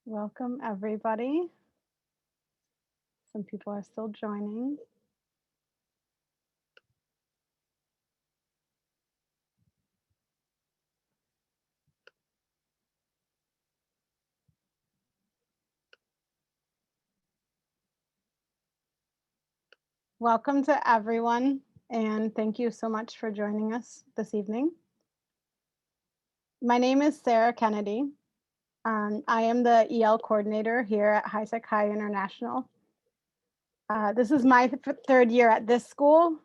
Welcome, everybody. Some people are still joining. Welcome to everyone, and thank you so much for joining us this evening. My name is Sarah Kennedy. I am the EL coordinator here at High Tech High International. This is my third year at this school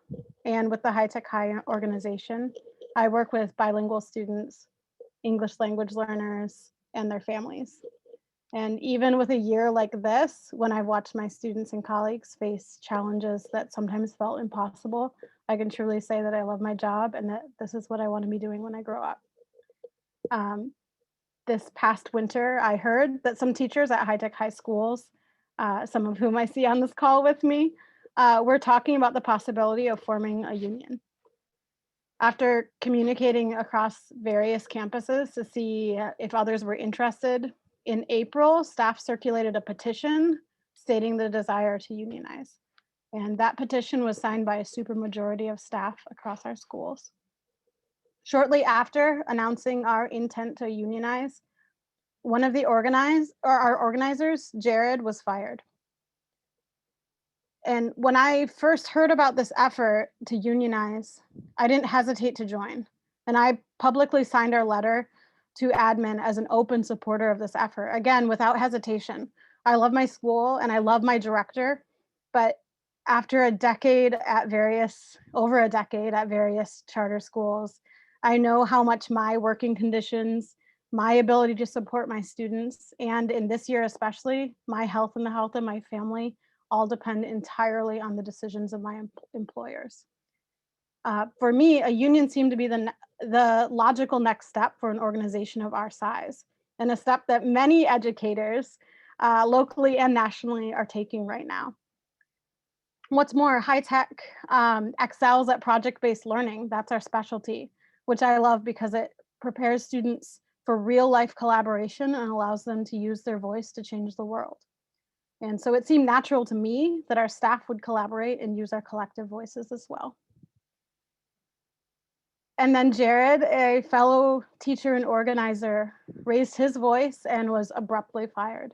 and with the High Tech High organization. I work with bilingual students, English language learners, and their families. And even with a year like this, when I've watched my students and colleagues face challenges that sometimes felt impossible, I can truly say that I love my job and that this is what I want to be doing when I grow up. This past winter, I heard that some teachers at high-tech high schools, some of whom I see on this call with me, were talking about the possibility of forming a union. After communicating across various campuses to see if others were interested, in April, staff circulated a petition stating the desire to unionize. And that petition was signed by a supermajority of staff across our schools. Shortly after announcing our intent to unionize, one of our organizers, Jared, was fired. And when I first heard about this effort to unionize, I didn't hesitate to join. And I publicly signed our letter to admin as an open supporter of this effort, again, without hesitation. I love my school and I love my director, but after over a decade at various charter schools, I know how much my working conditions, my ability to support my students, and in this year especially, my health and the health of my family all depend entirely on the decisions of my employers. For me, a union seemed to be the logical next step for an organization of our size, and a step that many educators locally and nationally are taking right now. What's more, high tech excels at project-based learning. That's our specialty, which I love because it prepares students for real life collaboration and allows them to use their voice to change the world. And so it seemed natural to me that our staff would collaborate and use our collective voices as well. And then Jared, a fellow teacher and organizer, raised his voice and was abruptly fired.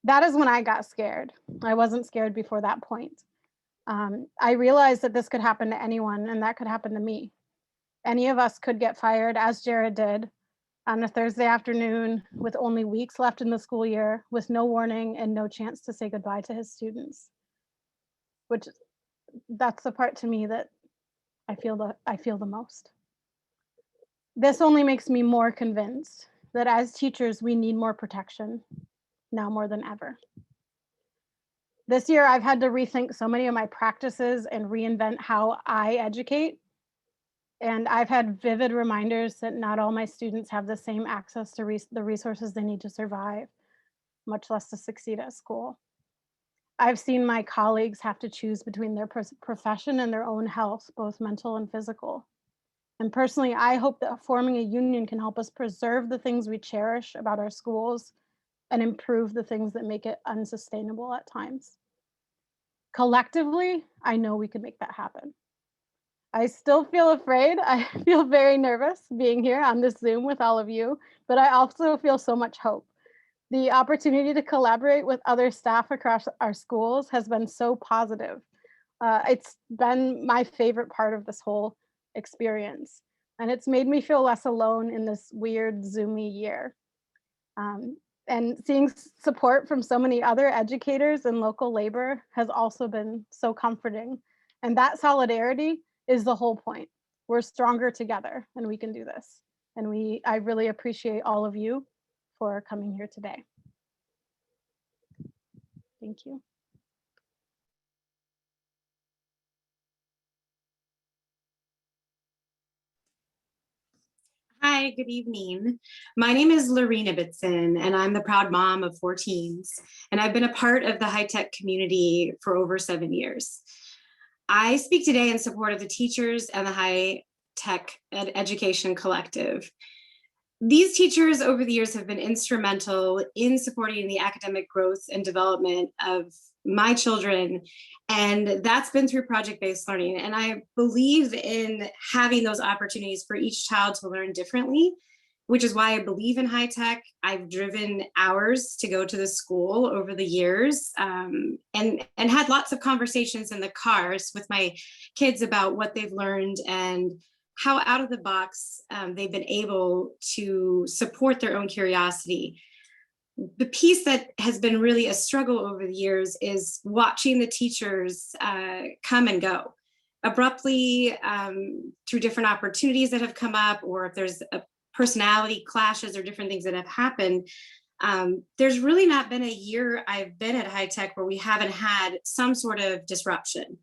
That is when I got scared. I wasn't scared before that point. I realized that this could happen to anyone, and that could happen to me. Any of us could get fired, as Jared did, on a Thursday afternoon with only weeks left in the school year, with no warning and no chance to say goodbye to his students. Which, that's the part to me that I feel the most. This only makes me more convinced that as teachers, we need more protection now more than ever. This year, I've had to rethink so many of my practices and reinvent how I educate. And I've had vivid reminders that not all my students have the same access to the resources they need to survive, much less to succeed at school. I've seen my colleagues have to choose between their profession and their own health, both mental and physical. And personally, I hope that forming a union can help us preserve the things we cherish about our schools and improve the things that make it unsustainable at times. Collectively, I know we can make that happen. I still feel afraid. I feel very nervous being here on this Zoom with all of you, but I also feel so much hope. The opportunity to collaborate with other staff across our schools has been so positive. It's been my favorite part of this whole experience, and it's made me feel less alone in this weird Zoomy year. And seeing support from so many other educators and local labor has also been so comforting. And that solidarity is the whole point. We're stronger together and we can do this. And I really appreciate all of you for coming here today. Thank you. Hi, good evening. My name is Lorena Bitson, and I'm the proud mom of 4 teens, and I've been a part of the high-tech community for over 7 years. I speak today in support of the teachers and the high-tech education collective. These teachers over the years have been instrumental in supporting the academic growth and development of my children. And that's been through project-based learning. And I believe in having those opportunities for each child to learn differently, which is why I believe in high tech. I've driven hours to go to the school over the years, and had lots of conversations in the cars with my kids about what they've learned and how out of the box they've been able to support their own curiosity. The piece that has been really a struggle over the years is watching the teachers come and go abruptly through different opportunities that have come up, or if there's a personality clashes or different things that have happened. There's really not been a year I've been at high tech where we haven't had some sort of disruption.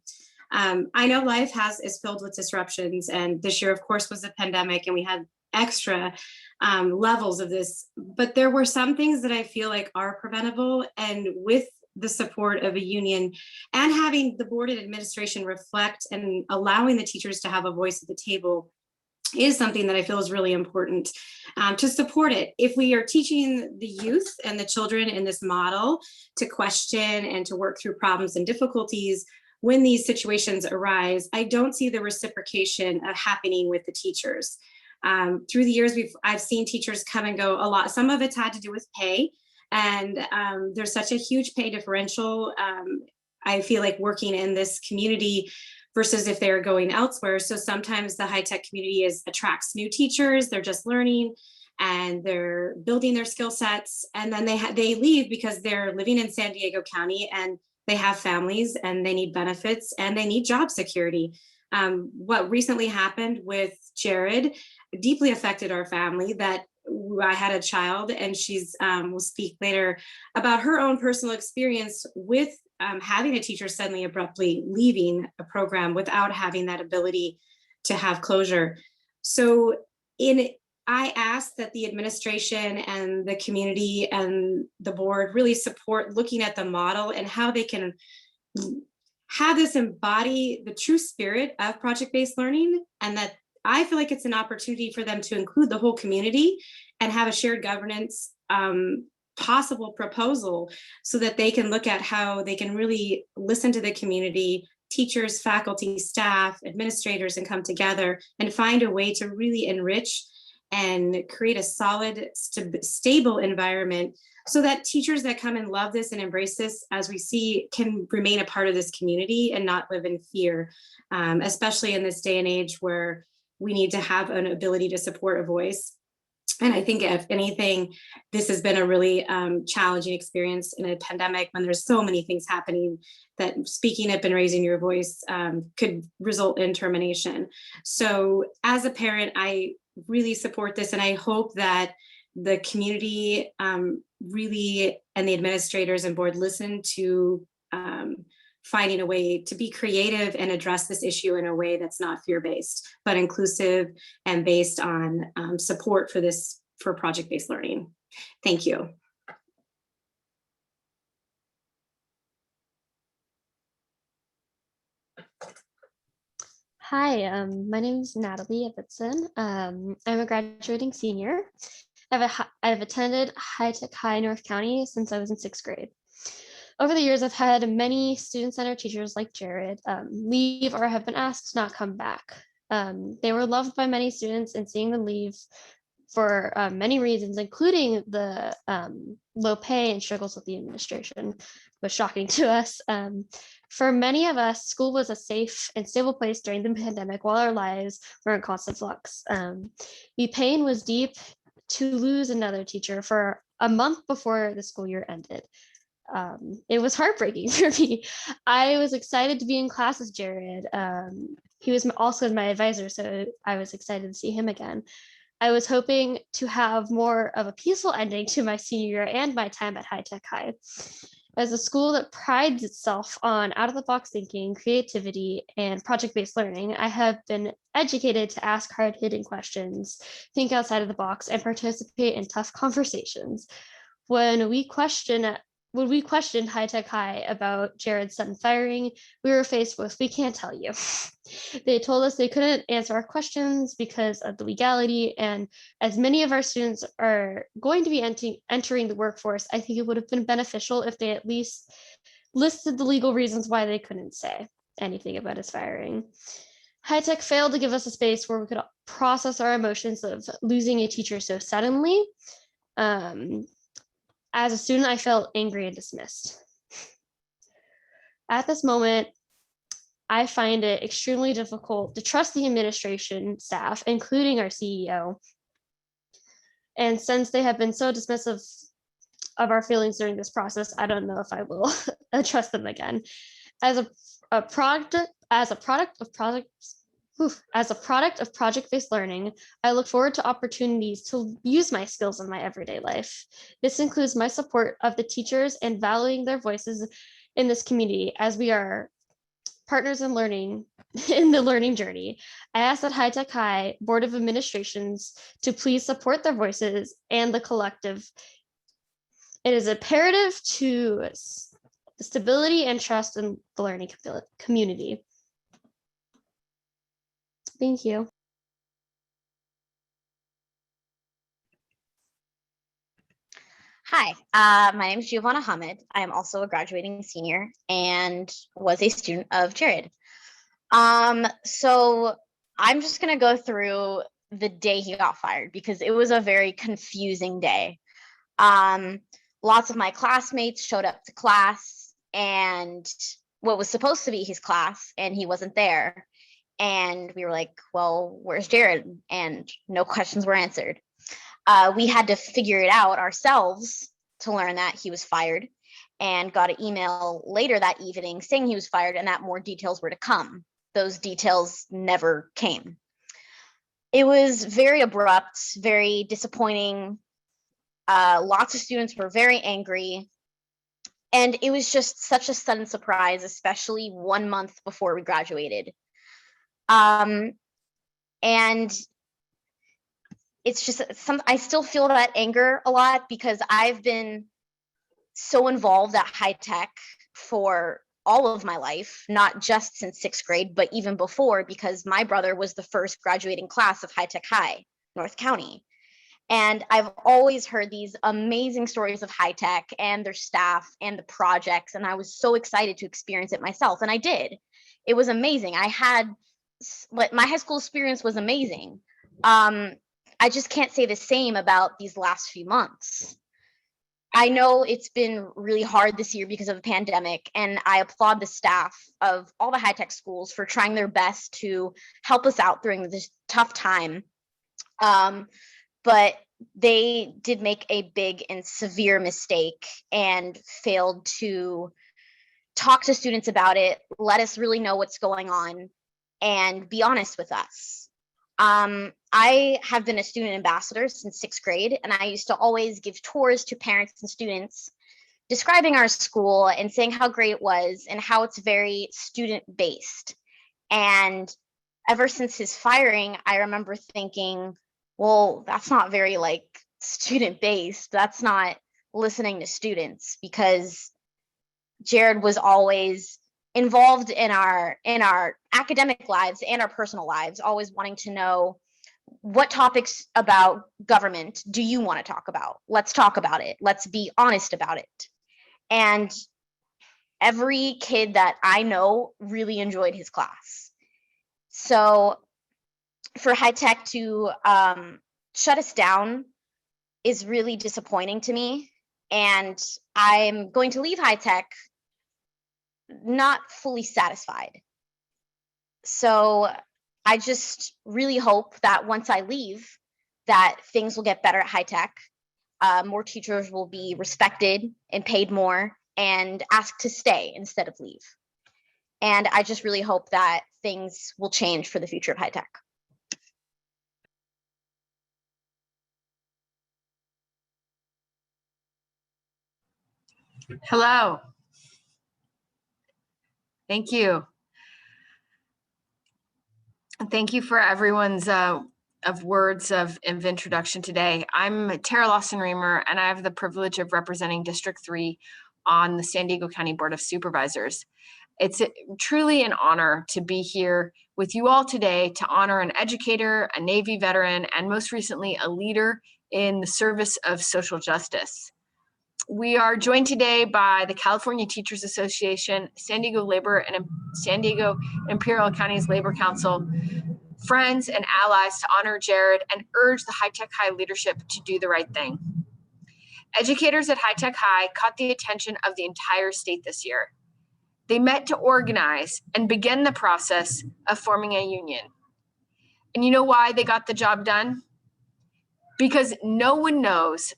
I know life is filled with disruptions, and this year, of course, was a pandemic, and we had extra levels of this, but there were some things that I feel like are preventable, and with the support of a union and having the board and administration reflect and allowing the teachers to have a voice at the table is something that I feel is really important to support it. If we are teaching the youth and the children in this model to question and to work through problems and difficulties when these situations arise, I don't see the reciprocation of happening with the teachers. Through the years, I've seen teachers come and go a lot. Some of it's had to do with pay, and there's such a huge pay differential. I feel like working in this community versus if they're going elsewhere. So sometimes the high tech community attracts new teachers, they're just learning and they're building their skill sets, and then they leave because they're living in San Diego County and they have families and they need benefits and they need job security. What recently happened with Jared deeply affected our family. That I had a child, and she's will speak later about her own personal experience with having a teacher suddenly abruptly leaving a program without having that ability to have closure. So I ask that the administration and the community and the board really support looking at the model and how they can have this embody the true spirit of project-based learning, and that I feel like it's an opportunity for them to include the whole community and have a shared governance possible proposal so that they can look at how they can really listen to the community, teachers, faculty, staff, administrators, and come together and find a way to really enrich and create a solid, stable environment so that teachers that come and love this and embrace this, as we see, can remain a part of this community and not live in fear, especially in this day and age where we need to have an ability to support a voice. And I think if anything, this has been a really challenging experience in a pandemic when there's so many things happening that speaking up and raising your voice could result in termination. So as a parent, I really support this, and I hope that the community really and the administrators and board listen to finding a way to be creative and address this issue in a way that's not fear-based, but inclusive and based on support for project-based learning. Thank you. Hi, my name is Natalie Ibbotson. I'm a graduating senior. I've attended High Tech High North County since I was in 6th grade. Over the years, I've had many student-centered teachers like Jared leave or have been asked to not come back. They were loved by many students, and seeing them leave for many reasons, including the low pay and struggles with the administration, was shocking to us. For many of us, school was a safe and stable place during the pandemic while our lives were in constant flux. The pain was deep to lose another teacher for a month before the school year ended. It was heartbreaking for me. I was excited to be in class with Jared. He was also my advisor, so I was excited to see him again. I was hoping to have more of a peaceful ending to my senior year and my time at High Tech High. As a school that prides itself on out-of-the-box thinking, creativity, and project-based learning, I have been educated to ask hard-hitting questions, think outside of the box, and participate in tough conversations. When we question when we questioned High Tech High about Jared's sudden firing, we were faced with, we can't tell you. They told us they couldn't answer our questions because of the legality. And as many of our students are going to be entering the workforce, I think it would have been beneficial if they at least listed the legal reasons why they couldn't say anything about his firing. High Tech failed to give us a space where we could process our emotions of losing a teacher so suddenly. As a student, I felt angry and dismissed. At this moment, I find it extremely difficult to trust the administration staff, including our CEO. And since they have been so dismissive of our feelings during this process, I don't know if I will trust them again. As a product of project-based learning, I look forward to opportunities to use my skills in my everyday life. This includes my support of the teachers and valuing their voices in this community as we are partners in learning in the learning journey. I ask that High Tech High Board of Administrations to please support their voices and the collective. It is imperative to the stability and trust in the learning community. Thank you. Hi, my name is Giovanna Hamid. I am also a graduating senior and was a student of Jared. So I'm just gonna go through the day he got fired because it was a very confusing day. Lots of my classmates showed up to class and what was supposed to be his class, and he wasn't there. And we were like, well, where's Jared? And no questions were answered. We had to figure it out ourselves to learn that he was fired, and got an email later that evening saying he was fired and that more details were to come. Those details never came. It was very abrupt, very disappointing. Lots of students were very angry. And it was just such a sudden surprise, especially 1 month before we graduated. And it's just I still feel that anger a lot because I've been so involved at High Tech for all of my life, not just since 6th grade, but even before, because my brother was the first graduating class of High Tech High, North County. And I've always heard these amazing stories of High Tech and their staff and the projects. And I was so excited to experience it myself. And I did. It was amazing. My high school experience was amazing. I just can't say the same about these last few months. I know it's been really hard this year because of the pandemic, and I applaud the staff of all the High Tech schools for trying their best to help us out during this tough time. But they did make a big and severe mistake and failed to talk to students about it, let us really know what's going on, and be honest with us. I have been a student ambassador since 6th grade, and I used to always give tours to parents and students describing our school and saying how great it was and how it's very student-based. And ever since his firing, I remember thinking, well, that's not very student-based. That's not listening to students, because Jared was always involved in our academic lives and our personal lives, always wanting to know, what topics about government do you want to talk about? Let's talk about it. Let's be honest about it. And every kid that I know really enjoyed his class. So for High Tech to shut us down is really disappointing to me. And I'm going to leave High Tech not fully satisfied. So I just really hope that once I leave, that things will get better at High Tech. More teachers will be respected and paid more and asked to stay instead of leave. And I just really hope that things will change for the future of High Tech. Hello. Thank you. And thank you for everyone's words of introduction today. I'm Tara Lawson-Reamer, and I have the privilege of representing District 3 on the San Diego County Board of Supervisors. It's truly an honor to be here with you all today to honor an educator, a Navy veteran, and most recently, a leader in the service of social justice. We are joined today by the California Teachers Association, San Diego Labor and San Diego Imperial County's Labor Council, friends and allies to honor Jared and urge the High Tech High leadership to do the right thing. Educators at High Tech High caught the attention of the entire state this year. They met to organize and begin the process of forming a union. And you know why they got the job done? Because no one knows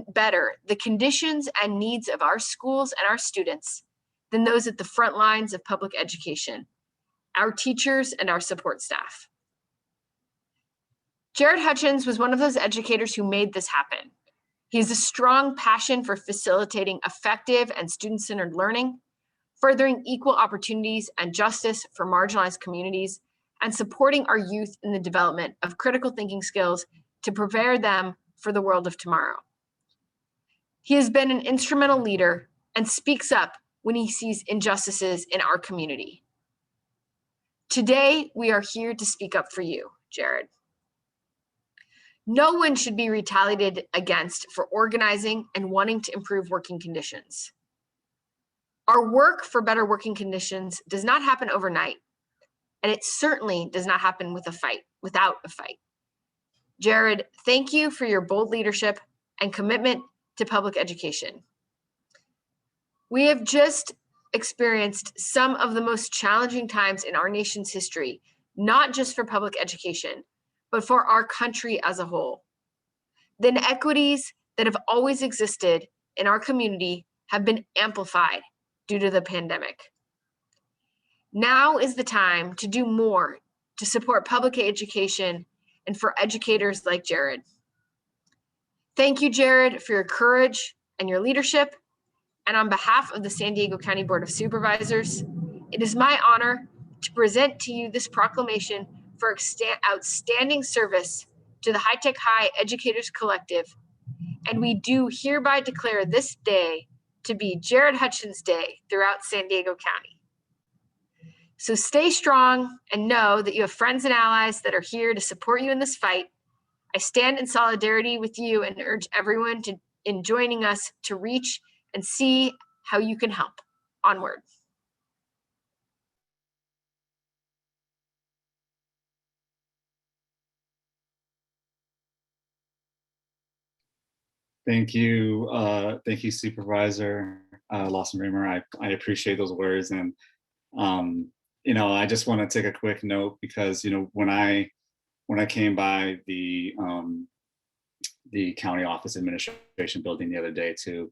better the conditions and needs of our schools and our students than those at the front lines of public education, our teachers and our support staff. Jared Hutchins was one of those educators who made this happen. He has a strong passion for facilitating effective and student-centered learning, furthering equal opportunities and justice for marginalized communities, and supporting our youth in the development of critical thinking skills to prepare them for the world of tomorrow. He has been an instrumental leader and speaks up when he sees injustices in our community. Today, we are here to speak up for you, Jared. No one should be retaliated against for organizing and wanting to improve working conditions. Our work for better working conditions does not happen overnight, and it certainly does not happen without a fight. Jared, thank you for your bold leadership and commitment to public education. We have just experienced some of the most challenging times in our nation's history, not just for public education, but for our country as a whole. The inequities that have always existed in our community have been amplified due to the pandemic. Now is the time to do more to support public education and for educators like Jared. Thank you, Jared, for your courage and your leadership. And on behalf of the San Diego County Board of Supervisors, it is my honor to present to you this proclamation for outstanding service to the High Tech High Educators Collective. And we do hereby declare this day to be Jared Hutchins Day throughout San Diego County. So stay strong and know that you have friends and allies that are here to support you in this fight. I stand in solidarity with you and urge everyone in joining us to reach and see how you can help. Onward. Thank you, Supervisor Lawson Reamer. I appreciate those words, and I just want to take a quick note because when I came by the county office administration building the other day to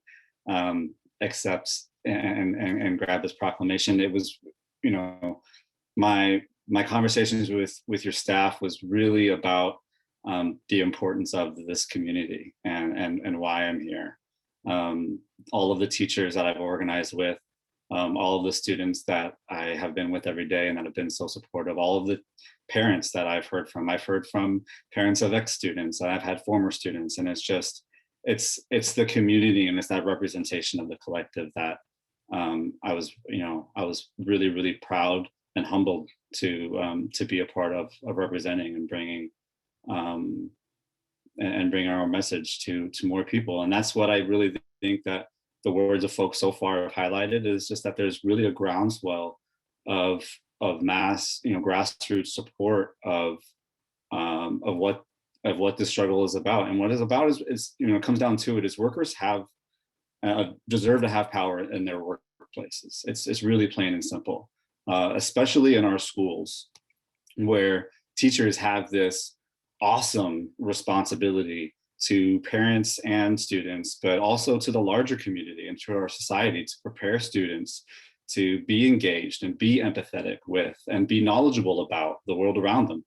accept and grab this proclamation, it was my conversations with your staff was really about the importance of this community and why I'm here. All of the teachers that I've organized with, all of the students that I have been with every day and that have been so supportive, all of the parents that I've heard from. I've heard from parents of ex-students, I've had former students, and it's the community and it's that representation of the collective that I was really, really proud and humbled to be a part of representing and bringing our message to more people. And that's what I really think that the words of folks so far have highlighted, is just that there's really a groundswell of mass, grassroots support of what this struggle is about. And what it's about is it comes down to it is workers deserve to have power in their workplaces. It's really plain and simple, especially in our schools, where teachers have this awesome responsibility to parents and students, but also to the larger community and to our society, to prepare students to be engaged and be empathetic with and be knowledgeable about the world around them.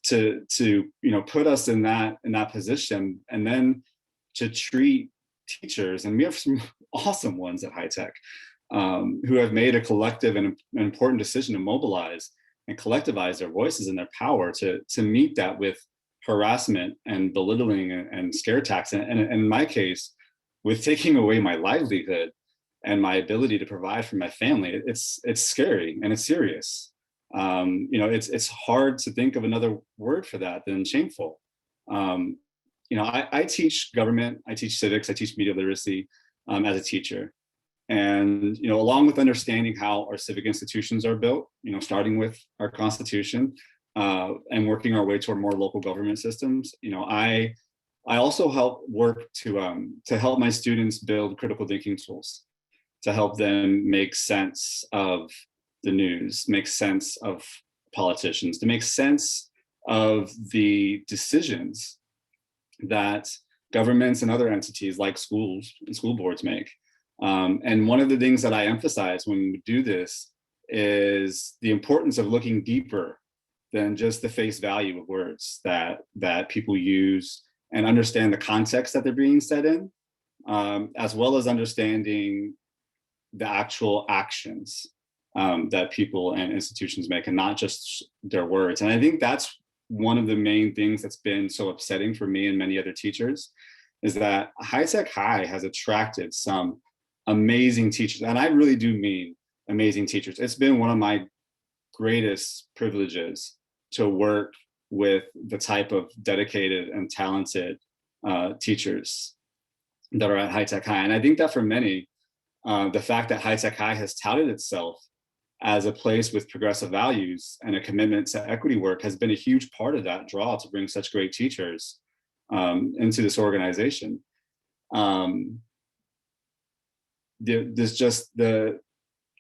To put us in that position, and then to treat teachers, and we have some awesome ones at High Tech who have made a collective and an important decision to mobilize and collectivize their voices and their power to meet that with harassment and belittling and scare tactics. And in my case, with taking away my livelihood and my ability to provide for my family. It's scary and it's serious. It's hard to think of another word for that than shameful. I teach government, I teach civics, I teach media literacy as a teacher. And, along with understanding how our civic institutions are built, starting with our Constitution and working our way toward more local government systems, I also help work to help my students build critical thinking tools, to help them make sense of the news, make sense of politicians, to make sense of the decisions that governments and other entities like schools and school boards make. And one of the things that I emphasize when we do this is the importance of looking deeper than just the face value of words that people use, and understand the context that they're being said in, as well as understanding the actual actions that people and institutions make, and not just their words. And I think that's one of the main things that's been so upsetting for me and many other teachers, is that High Tech High has attracted some amazing teachers. And I really do mean amazing teachers. It's been one of my greatest privileges to work with the type of dedicated and talented teachers that are at High Tech High. And I think that for many, the fact that High Tech High has touted itself as a place with progressive values and a commitment to equity work has been a huge part of that draw to bring such great teachers into this organization. There's just the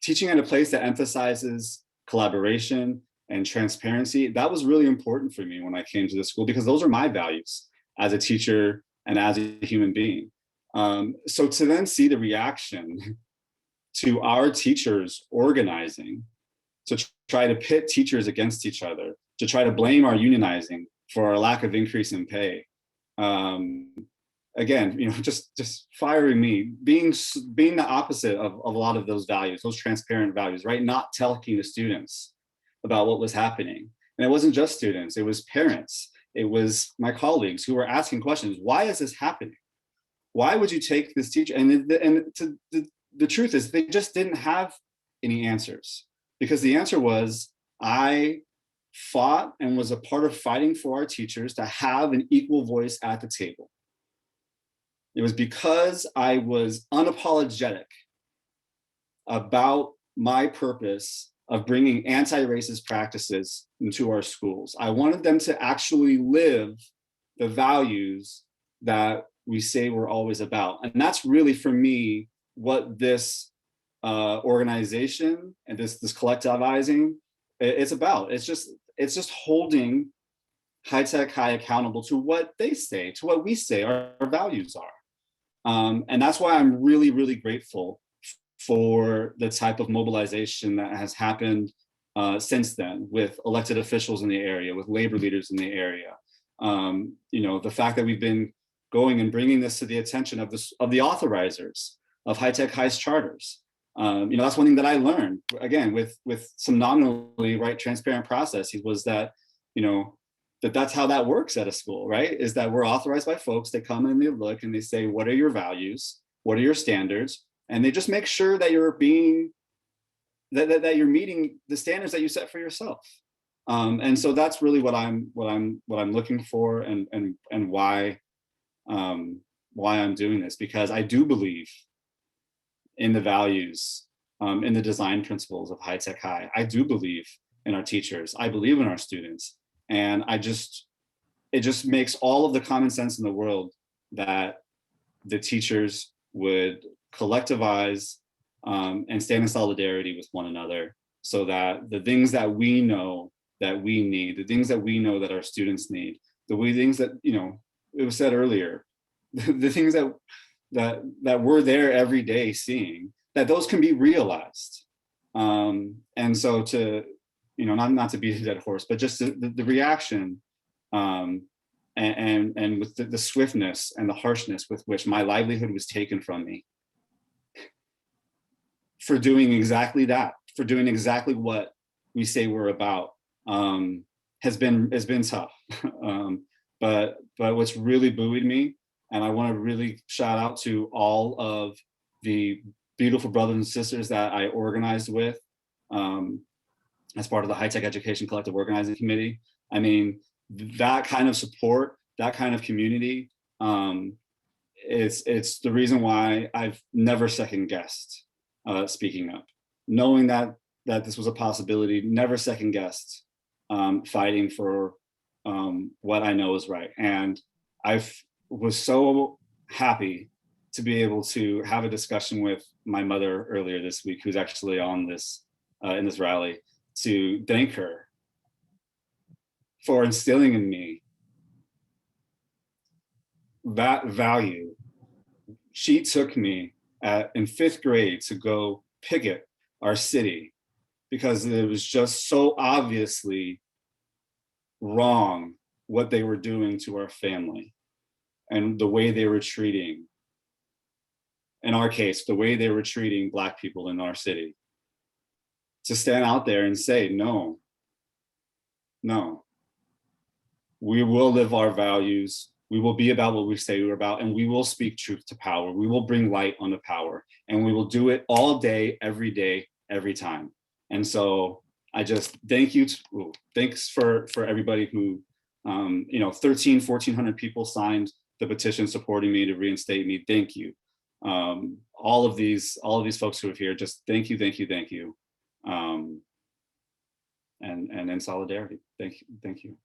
teaching at a place that emphasizes collaboration and transparency. That was really important for me when I came to the school, because those are my values as a teacher and as a human being. So to then see the reaction to our teachers organizing to try to pit teachers against each other, to try to blame our unionizing for our lack of increase in pay. Again, just firing me, being the opposite of a lot of those values, those transparent values, right? Not telling the students about what was happening. And it wasn't just students, it was parents, it was my colleagues who were asking questions. Why is this happening? Why would you take this teacher? And the truth is, they just didn't have any answers, because the answer was, I fought and was a part of fighting for our teachers to have an equal voice at the table. It was because I was unapologetic about my purpose of bringing anti-racist practices into our schools. I wanted them to actually live the values that we say we're always about. And that's really, for me, what this organization and this collectivizing it's about. It's just holding High Tech High accountable to what they say, to what we say our values are. And that's why I'm really, really grateful for the type of mobilization that has happened since then, with elected officials in the area, with labor leaders in the area. The fact that we've been going and bringing this to the attention of the authorizers of High Tech High's charters. That's one thing that I learned, again, with some nominally transparent processes, was that, that's how that works at a school, right? Is that we're authorized by folks. They come and they look and they say, what are your values? What are your standards? And they just make sure that you're that you're meeting the standards that you set for yourself. And so that's really what I'm looking for, and why I'm doing this, because I do believe in the values, in the design principles of High Tech High. I do believe in our teachers. I believe in our students. And it just makes all of the common sense in the world that the teachers would collectivize and stand in solidarity with one another, so that the things that we know that we need, the things that we know that our students need, things that, it was said earlier, the things that we're there every day seeing, that those can be realized. And so to, not to beat a dead horse, but just the reaction and with the swiftness and the harshness with which my livelihood was taken from me for doing exactly that, for doing exactly what we say we're about, has been tough. But what's really buoyed me And I want to really shout out to all of the beautiful brothers and sisters that I organized with as part of the High Tech Education Collective Organizing Committee. I mean, that kind of support, that kind of community, it's the reason why I've never second guessed speaking up. Knowing that this was a possibility, never second guessed fighting for what I know is right. And I was so happy to be able to have a discussion with my mother earlier this week, who's actually on this in this rally, to thank her for instilling in me that value. She took me in 5th grade to go picket our city because it was just so obviously wrong what they were doing to our family and the way they were treating, in our case, the way they were treating Black people in our city. To stand out there and say, no, we will live our values. We will be about what we say we're about, and we will speak truth to power. We will bring light onto power, and we will do it all day, every time. And so I just thank you. Thanks for everybody who, 1,400 people signed the petition supporting me to reinstate me. Thank you. All of these folks who are here, just thank you. And in solidarity, thank you.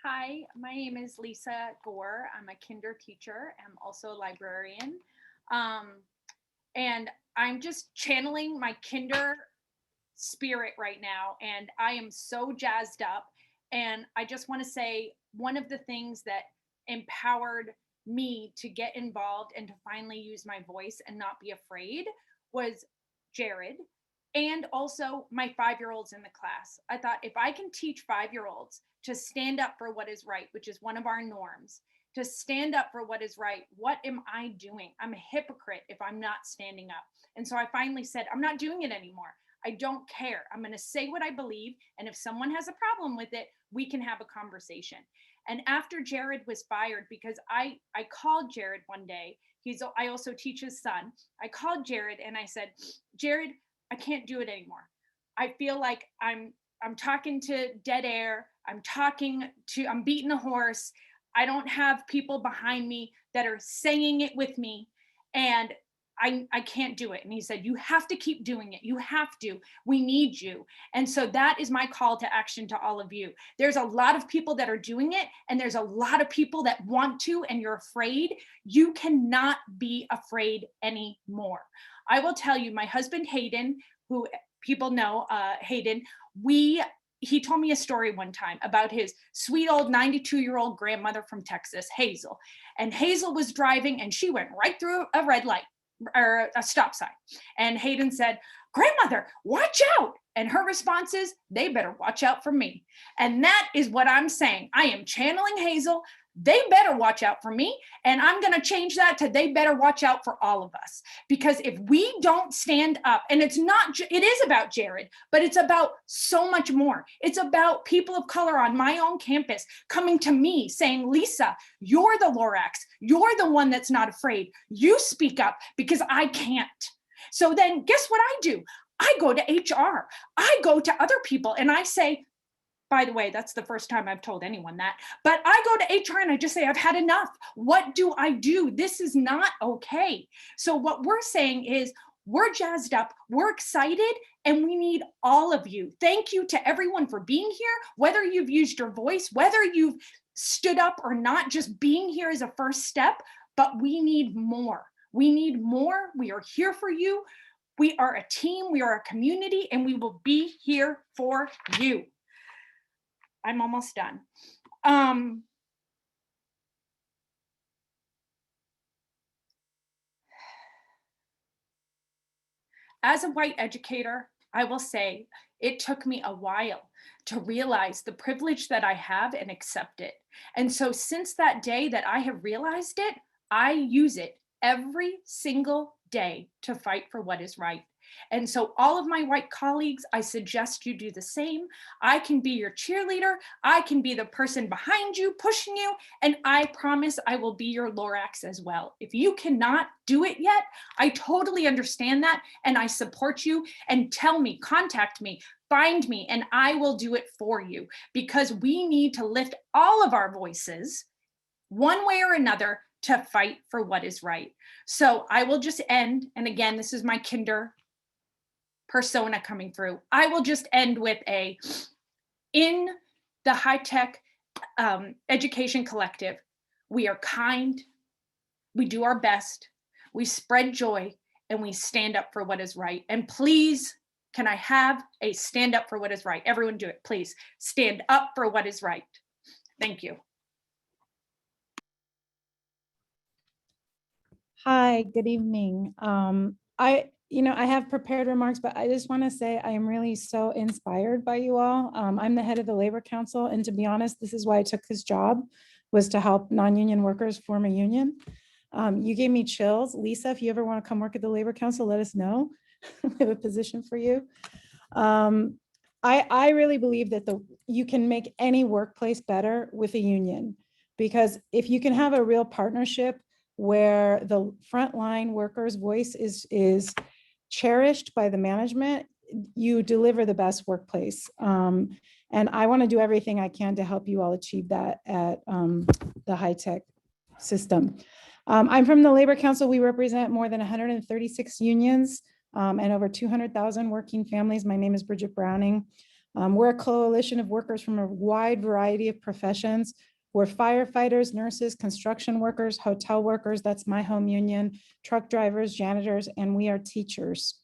Hi, my name is Lisa Gore. I'm a kinder teacher. I'm also a librarian. And I'm just channeling my kinder spirit right now. And I am so jazzed up. And I just want to say one of the things that empowered me to get involved and to finally use my voice and not be afraid was Jared. And also my 5-year-olds in the class. I thought if I can teach 5-year-olds to stand up for what is right, which is one of our norms, to stand up for what is right, what am I doing? I'm a hypocrite if I'm not standing up. And so I finally said, I'm not doing it anymore. I don't care. I'm going to say what I believe. And if someone has a problem with it, we can have a conversation. And after Jared was fired, because I called Jared one day, I also teach his son. I called Jared and I said, Jared, I can't do it anymore. I feel like I'm talking to dead air. I'm beating a horse. I don't have people behind me that are saying it with me. And I can't do it. And he said, you have to keep doing it. You have to. We need you. And so that is my call to action to all of you. There's a lot of people that are doing it, and there's a lot of people that want to, and you're afraid. You cannot be afraid anymore. I will tell you, my husband, Hayden, who people know, Hayden, he told me a story one time about his sweet old 92-year-old grandmother from Texas, Hazel. And Hazel was driving and she went right through a red light or a stop sign. And Hayden said, grandmother, watch out. And her response is, they better watch out for me. And that is what I'm saying. I am channeling Hazel. They better watch out for me. And I'm going to change that to they better watch out for all of us. Because if we don't stand up, and it is about Jared, but it's about so much more. It's about people of color on my own campus coming to me saying, Lisa, you're the Lorax. You're the one that's not afraid. You speak up because I can't. So then guess what I do? I go to HR. I go to other people and I say, by the way, that's the first time I've told anyone that, but I go to HR and I just say, I've had enough. What do I do? This is not okay. So what we're saying is we're jazzed up, we're excited, and we need all of you. Thank you to everyone for being here, whether you've used your voice, whether you've stood up or not, just being here is a first step, but we need more. We need more. We are here for you. We are a team, we are a community, and we will be here for you. I'm almost done. As a white educator, I will say it took me a while to realize the privilege that I have and accept it. And so since that day that I have realized it, I use it every single day to fight for what is right. And so all of my white colleagues, I suggest you do the same. I can be your cheerleader. I can be the person behind you, pushing you. And I promise I will be your Lorax as well. If you cannot do it yet, I totally understand that. And I support you. And tell me, contact me, find me, and I will do it for you, because we need to lift all of our voices one way or another to fight for what is right. So I will just end. And again, this is my kinder persona coming through. I will just end with in the High Tech Education Collective, we are kind, we do our best, we spread joy, and we stand up for what is right. And please, can I have a stand up for what is right? Everyone do it, please. Stand up for what is right. Thank you. Hi, good evening. I have prepared remarks, but I just want to say I am really so inspired by you all. I'm the head of the Labor Council, and to be honest, this is why I took this job, was to help non-union workers form a union. You gave me chills. Lisa, if you ever want to come work at the Labor Council, let us know. We have a position for you. I really believe that you can make any workplace better with a union, because if you can have a real partnership where the frontline workers' voice is cherished by the management, you deliver the best workplace. And I want to do everything I can to help you all achieve that at the High Tech system. I'm from the Labor Council. We represent more than 136 unions and over 200,000 working families. My name is Bridget Browning. We're a coalition of workers from a wide variety of professions. We're firefighters, nurses, construction workers, hotel workers, that's my home union, truck drivers, janitors, and we are teachers.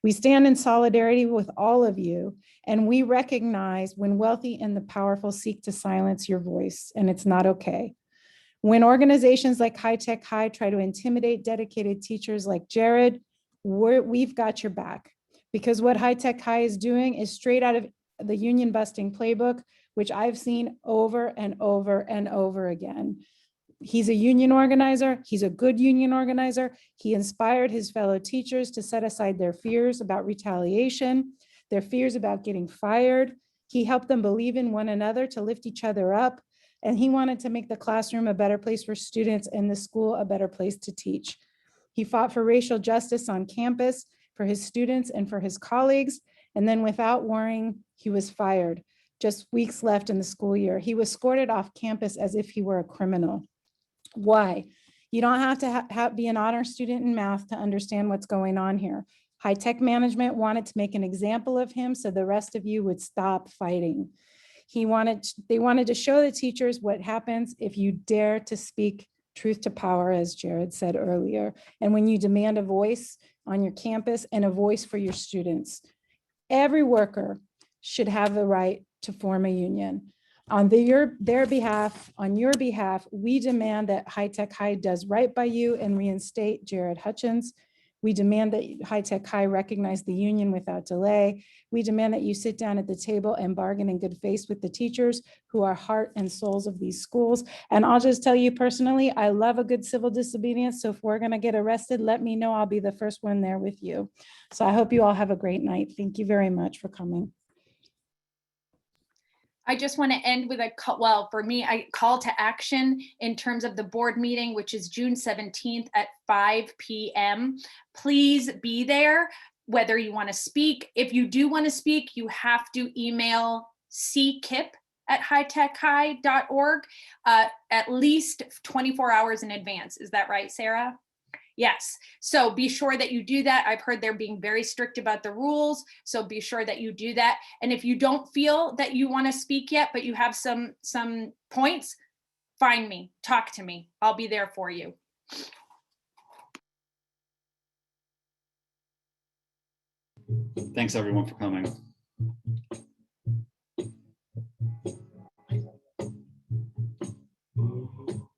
We stand in solidarity with all of you, and we recognize when wealthy and the powerful seek to silence your voice, and it's not okay. When organizations like High Tech High try to intimidate dedicated teachers like Jared, we've got your back, because what High Tech High is doing is straight out of the union busting playbook, which I've seen over and over and over again. He's a union organizer. He's a good union organizer. He inspired his fellow teachers to set aside their fears about retaliation, their fears about getting fired. He helped them believe in one another to lift each other up. And he wanted to make the classroom a better place for students and the school a better place to teach. He fought for racial justice on campus for his students and for his colleagues. And then without warning, he was fired. Just weeks left in the school year. He was escorted off campus as if he were a criminal. Why? You don't have to be an honor student in math to understand what's going on here. High Tech management wanted to make an example of him so the rest of you would stop fighting. They wanted to show the teachers what happens if you dare to speak truth to power, as Jared said earlier, and when you demand a voice on your campus and a voice for your students. Every worker should have the right to form a union. On your behalf, we demand that High Tech High does right by you and reinstate Jared Hutchins. We demand that High Tech High recognize the union without delay. We demand that you sit down at the table and bargain in good faith with the teachers who are heart and souls of these schools. And I'll just tell you personally, I love a good civil disobedience. So if we're gonna get arrested, let me know. I'll be the first one there with you. So I hope you all have a great night. Thank you very much for coming. I just want to end with a call to action in terms of the board meeting, which is June 17th at 5 p.m. Please be there, whether you want to speak. If you do want to speak, you have to email ckip@hightechhigh.org at least 24 hours in advance. Is that right, Sarah? Yes. So be sure that you do that. I've heard they're being very strict about the rules. So be sure that you do that. And if you don't feel that you want to speak yet, but you have some points, find me, talk to me. I'll be there for you. Thanks everyone for coming.